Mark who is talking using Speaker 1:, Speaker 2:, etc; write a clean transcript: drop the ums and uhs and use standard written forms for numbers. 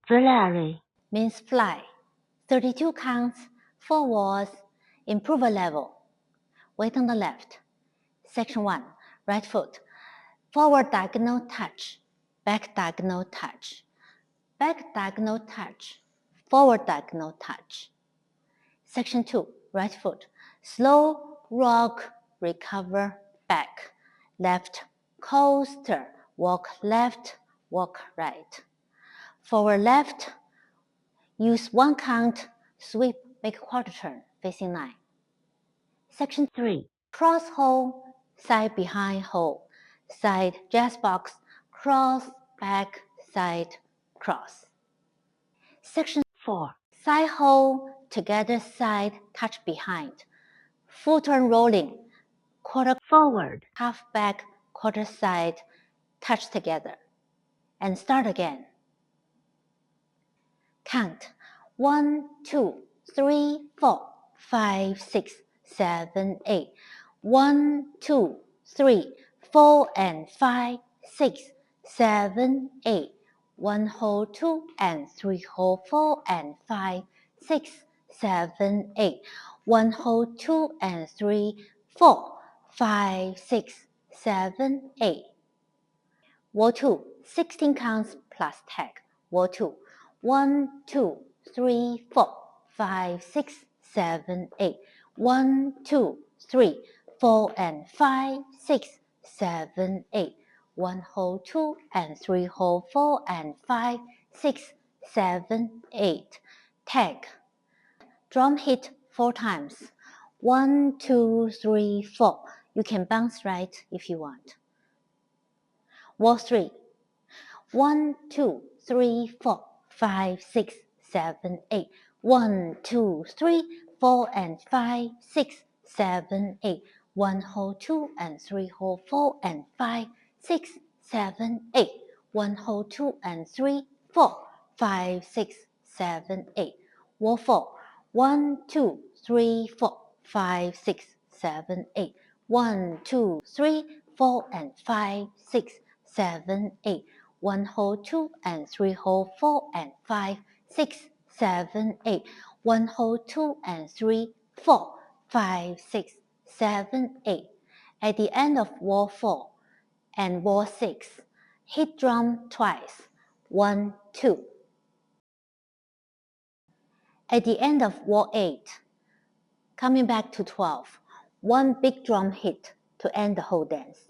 Speaker 1: VOLARE
Speaker 2: means fly. 32 counts, 4 walls, improver level. Weight on the left. Section 1, right foot. Forward diagonal touch, back diagonal touch, back diagonal touch, forward diagonal touch. Section 2, right foot. Slow rock, recover, back. Left coaster, walk left, walk right. Forward left, use 1 count, sweep, make quarter turn, facing 9. Section 3, cross hold, side behind hold, side jazz box, cross, back, side, cross. Section 4, side hold, together side, touch behind, full turn rolling, quarter
Speaker 1: forward,
Speaker 2: half back, quarter side, touch together, and start again. Count 1, 2, 3, 4, 5, 6, 7, 8. 1, 2, 3, 4, and 5, 6, 7, 8. 1 hold 2 and 3 hold 4 and 5, 6, 7, 8. 1 hold 2 and 3, 4, 5, 6, 7, 8. Wall 2, 16 counts plus tag. Wall 2, 1, 2, 3, 4, 5, 6, 7, 8. 1, 2, 3, 4, and 5, 6, 7, 8. 1 hold 2 and 3 hold 4 and 5, 6, 7, 8. Tag. Drum hit 4 times. 1, 2, 3, 4. You can bounce right if you want. Wall 3. 1, 2, 3, 4, 5, 6, 7, 8. 1, 2, 3, 4, and 5, 6, 7, 8. 1 hold 2 and 3 hold 4 and 5, 6, 7, 8. 1 hold 2 and 3, 4, 5, 6, 7, 8. Wall 4. 1, 2, 3, 4, 5, 6, 7, 8. 1, 2, 3, 4, and 5, 6, 7, 8. 1 hold 2 and 3 hold 4 and 5, 6, 7, 8. 1 hold 2 and 3, 4, 5, 6, 7, 8. At the end of wall 4 and wall 6, hit drum twice. 1, 2. At the end of wall 8, coming back to 12, 1 big drum hit to end the whole dance.